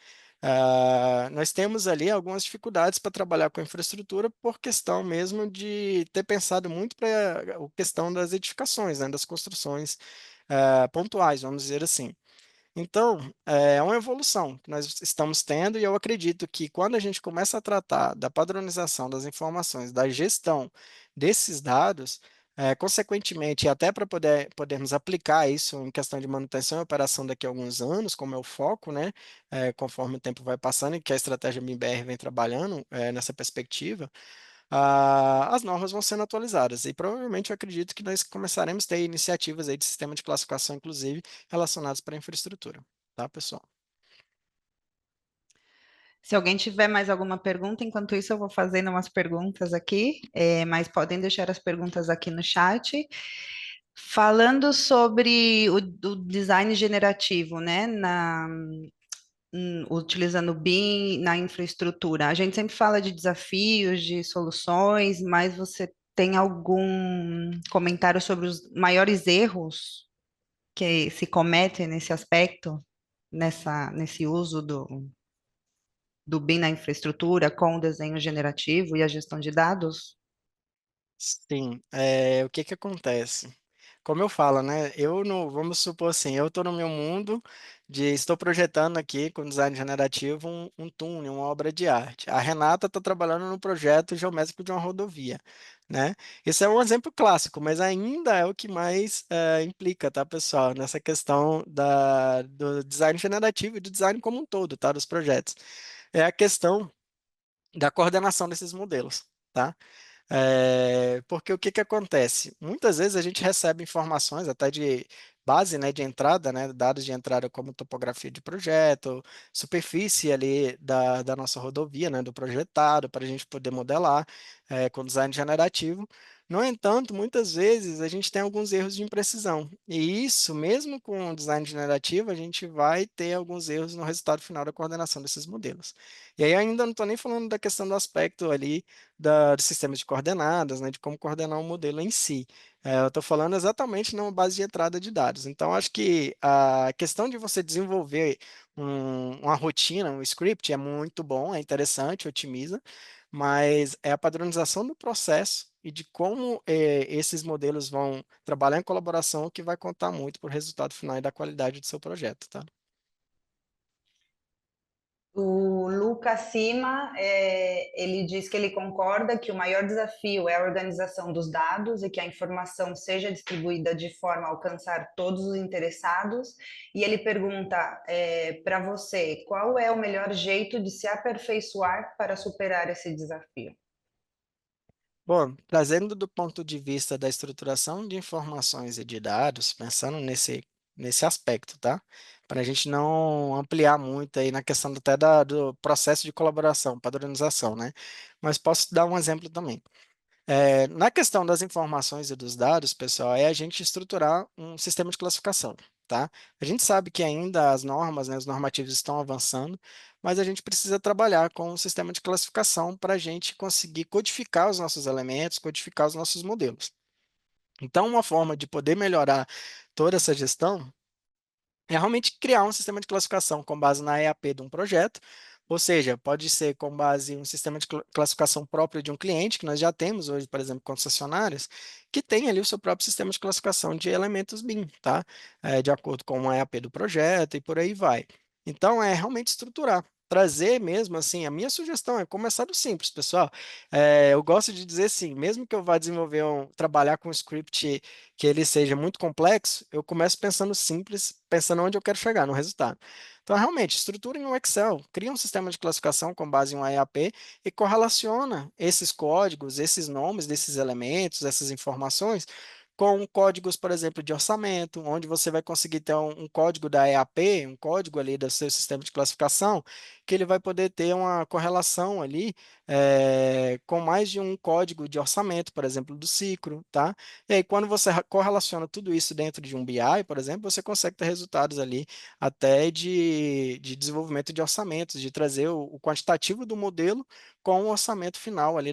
Nós temos ali algumas dificuldades para trabalhar com a infraestrutura por questão mesmo de ter pensado muito para a questão das edificações, né, das construções, pontuais, vamos dizer assim. Então, é uma evolução que nós estamos tendo, e eu acredito que quando a gente começa a tratar da padronização das informações, da gestão desses dados, consequentemente, até para podermos aplicar isso em questão de manutenção e operação daqui a alguns anos, como é o foco, né, conforme o tempo vai passando e que a estratégia MIBR vem trabalhando, nessa perspectiva, as normas vão sendo atualizadas. E provavelmente eu acredito que nós começaremos a ter iniciativas aí de sistema de classificação, inclusive, relacionadas para a infraestrutura, tá, pessoal? Se alguém tiver mais alguma pergunta, enquanto isso eu vou fazendo umas perguntas aqui, mas podem deixar as perguntas aqui no chat. Falando sobre o design generativo, né, utilizando o BIM na infraestrutura, a gente sempre fala de desafios, de soluções, mas você tem algum comentário sobre os maiores erros que se cometem nesse aspecto, nesse uso do BIM na infraestrutura com o desenho generativo e a gestão de dados? Sim, o que que acontece? Como eu falo, né? Eu não, vamos supor assim, eu estou no meu mundo estou projetando aqui com design generativo um túnel, uma obra de arte. A Renata está trabalhando no projeto geométrico de uma rodovia, né? Isso é um exemplo clássico, mas ainda é o que mais implica, tá, pessoal? Nessa questão do design generativo e do design como um todo, tá? Dos projetos. É a questão da coordenação desses modelos. Tá? Porque o que que acontece? Muitas vezes a gente recebe informações até de base, né, de entrada, né, dados de entrada como topografia de projeto, superfície ali da nossa rodovia, né, do projetado, para a gente poder modelar com design generativo. No entanto, muitas vezes a gente tem alguns erros de imprecisão. E isso, mesmo com o design generativo, a gente vai ter alguns erros no resultado final da coordenação desses modelos. E aí eu ainda não estou nem falando da questão do aspecto ali dos sistemas de coordenadas, né, de como coordenar o modelo em si. Eu estou falando exatamente numa base de entrada de dados. Então, acho que a questão de você desenvolver uma rotina, um script, é muito bom, é interessante, otimiza, mas é a padronização do processo e de como esses modelos vão trabalhar em colaboração que vai contar muito para o resultado final e da qualidade do seu projeto, tá? O Lucas Sima, ele diz que ele concorda que o maior desafio é a organização dos dados e que a informação seja distribuída de forma a alcançar todos os interessados. E ele pergunta para você, qual é o melhor jeito de se aperfeiçoar para superar esse desafio? Bom, trazendo do ponto de vista da estruturação de informações e de dados, pensando nesse aspecto, tá? Para a gente não ampliar muito aí na questão até do processo de colaboração, padronização, né? Mas posso dar um exemplo também. Na questão das informações e dos dados, pessoal, é a gente estruturar um sistema de classificação, tá? A gente sabe que ainda as normas, né, os normativos estão avançando, mas a gente precisa trabalhar com um sistema de classificação para a gente conseguir codificar os nossos elementos, codificar os nossos modelos. Então, uma forma de poder melhorar toda essa gestão é realmente criar um sistema de classificação com base na EAP de um projeto, ou seja, pode ser com base em um sistema de classificação próprio de um cliente, que nós já temos hoje, por exemplo, concessionárias, que tem ali o seu próprio sistema de classificação de elementos BIM, tá? De acordo com a EAP do projeto e por aí vai. Então, é realmente estruturar. Trazer mesmo, assim, a minha sugestão é começar do simples, pessoal. Eu gosto de dizer assim, mesmo que eu vá trabalhar com um script que ele seja muito complexo, eu começo pensando simples, pensando onde eu quero chegar, no resultado. Então, realmente, estrutura em um Excel, cria um sistema de classificação com base em um EAP e correlaciona esses códigos, esses nomes desses elementos, essas informações, com códigos, por exemplo, de orçamento, onde você vai conseguir ter um código da EAP, um código ali do seu sistema de classificação, que ele vai poder ter uma correlação ali com mais de um código de orçamento, por exemplo, do Cicro, tá? E aí, quando você correlaciona tudo isso dentro de um BI, por exemplo, você consegue ter resultados ali até de desenvolvimento de orçamentos, de trazer o quantitativo do modelo com o orçamento final ali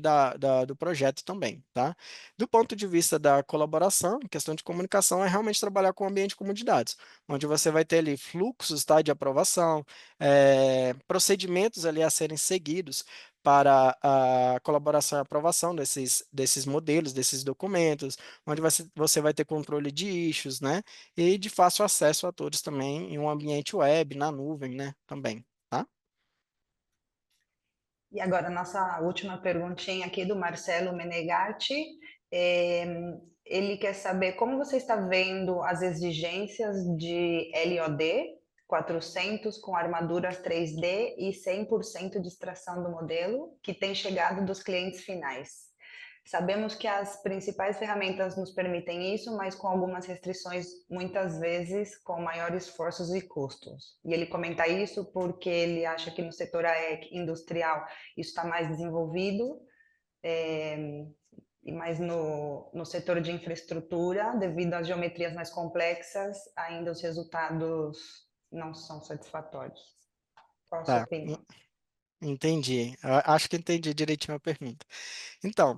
do projeto também, tá? Do ponto de vista da colaboração, em questão de comunicação, é realmente trabalhar com o ambiente comum de dados, onde você vai ter ali fluxos, tá, de aprovação, procedimentos ali a serem seguidos para a colaboração e aprovação desses modelos, desses documentos, onde você vai ter controle de issues, né? E de fácil acesso a todos também em um ambiente web, na nuvem, né? Também, tá? E agora, nossa última perguntinha aqui do Marcelo Menegatti. É, ele quer saber como você está vendo as exigências de LOD 400 com armaduras 3D e 100% de extração do modelo que tem chegado dos clientes finais. Sabemos que as principais ferramentas nos permitem isso, mas com algumas restrições, muitas vezes com maiores esforços e custos. E ele comenta isso porque ele acha que no setor AEC industrial isso está mais desenvolvido, mas no setor de infraestrutura, devido às geometrias mais complexas, ainda os resultados não são satisfatórios. Qual a sua Tá, opinião? entendi. Acho que entendi direitinho a pergunta. Então,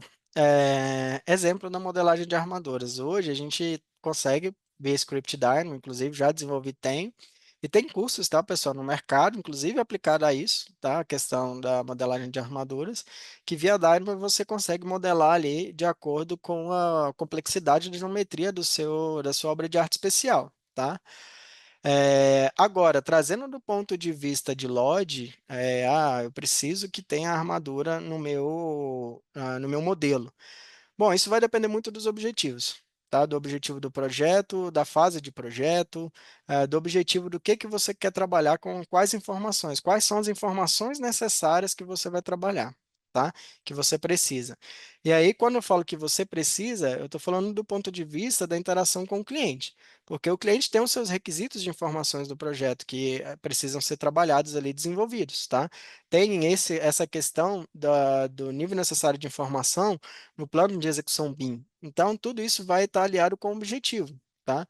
exemplo da modelagem de armaduras. Hoje a gente consegue ver Script Dynamo, inclusive já desenvolvi, e tem cursos, tá, pessoal, no mercado, inclusive aplicado a isso, tá, a questão da modelagem de armaduras, que via Dynamo você consegue modelar ali de acordo com a complexidade de geometria da sua obra de arte especial, tá? Agora, trazendo do ponto de vista de LOD, eu preciso que tenha armadura no meu modelo. Bom, isso vai depender muito dos objetivos, tá? Do objetivo do projeto, da fase de projeto, do objetivo do que você quer trabalhar com quais informações, quais são as informações necessárias que você vai trabalhar, tá? Que você precisa. E aí, quando eu falo que você precisa, eu estou falando do ponto de vista da interação com o cliente, porque o cliente tem os seus requisitos de informações do projeto que precisam ser trabalhados ali, desenvolvidos, tá? Tem essa questão do nível necessário de informação no plano de execução BIM. Então, tudo isso vai estar aliado com o objetivo, tá?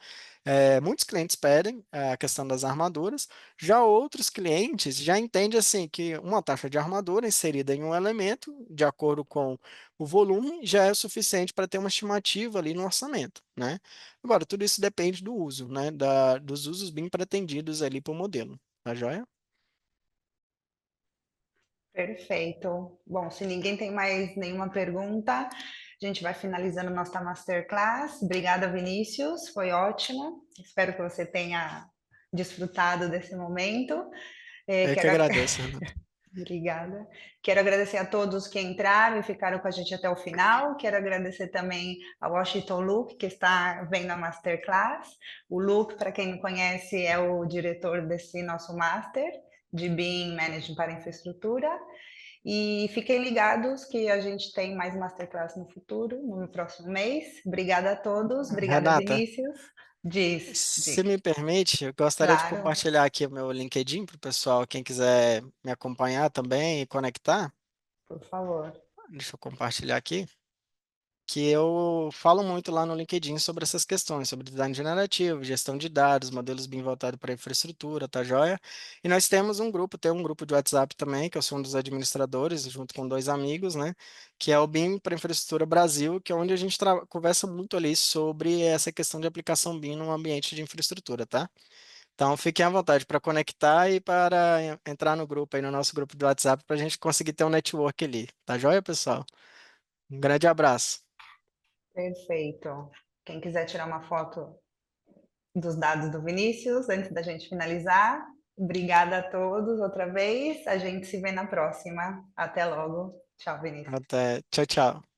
Muitos clientes pedem a questão das armaduras, já outros clientes já entendem assim que uma taxa de armadura inserida em um elemento, de acordo com o volume, já é o suficiente para ter uma estimativa ali no orçamento, né? Agora, tudo isso depende do uso, né? Dos usos BIM pretendidos ali para o modelo, tá joia? Perfeito. Bom, se ninguém tem mais nenhuma pergunta, a gente vai finalizando nossa masterclass. Obrigada, Vinícius, foi ótimo. Espero que você tenha desfrutado desse momento. Eu que Quero... agradeço, Renato. Obrigada. Quero agradecer a todos que entraram e ficaram com a gente até o final. Quero agradecer também ao Washington Luke, que está vendo a Masterclass. O Luke, para quem não conhece, é o diretor desse nosso Master de BIM Management para Infraestrutura. E fiquem ligados que a gente tem mais masterclass no futuro, no próximo mês. Obrigada a todos, obrigada Renata, Vinícius. Diz, se diga. me permite, eu gostaria de Claro, compartilhar aqui o meu LinkedIn para o pessoal, quem quiser me acompanhar também e conectar. por favor. Deixa eu compartilhar aqui. Que eu falo muito lá no LinkedIn sobre essas questões, sobre design generativo, gestão de dados, modelos bem voltados para infraestrutura, tá joia? E nós temos um grupo, tem um grupo de WhatsApp também, que eu sou um dos administradores, junto com dois amigos, né? Que é o BIM para Infraestrutura Brasil, que é onde a gente conversa muito ali sobre essa questão de aplicação BIM no ambiente de infraestrutura, tá? Então, fiquem à vontade para conectar e para entrar no grupo aí, no nosso grupo do WhatsApp, para a gente conseguir ter um network ali, tá joia, pessoal? Um grande abraço. Perfeito. Quem quiser tirar uma foto dos dados do Vinícius, antes da gente finalizar, obrigada a todos outra vez. A gente se vê na próxima. Até logo. Tchau, Vinícius. Até. Tchau, tchau.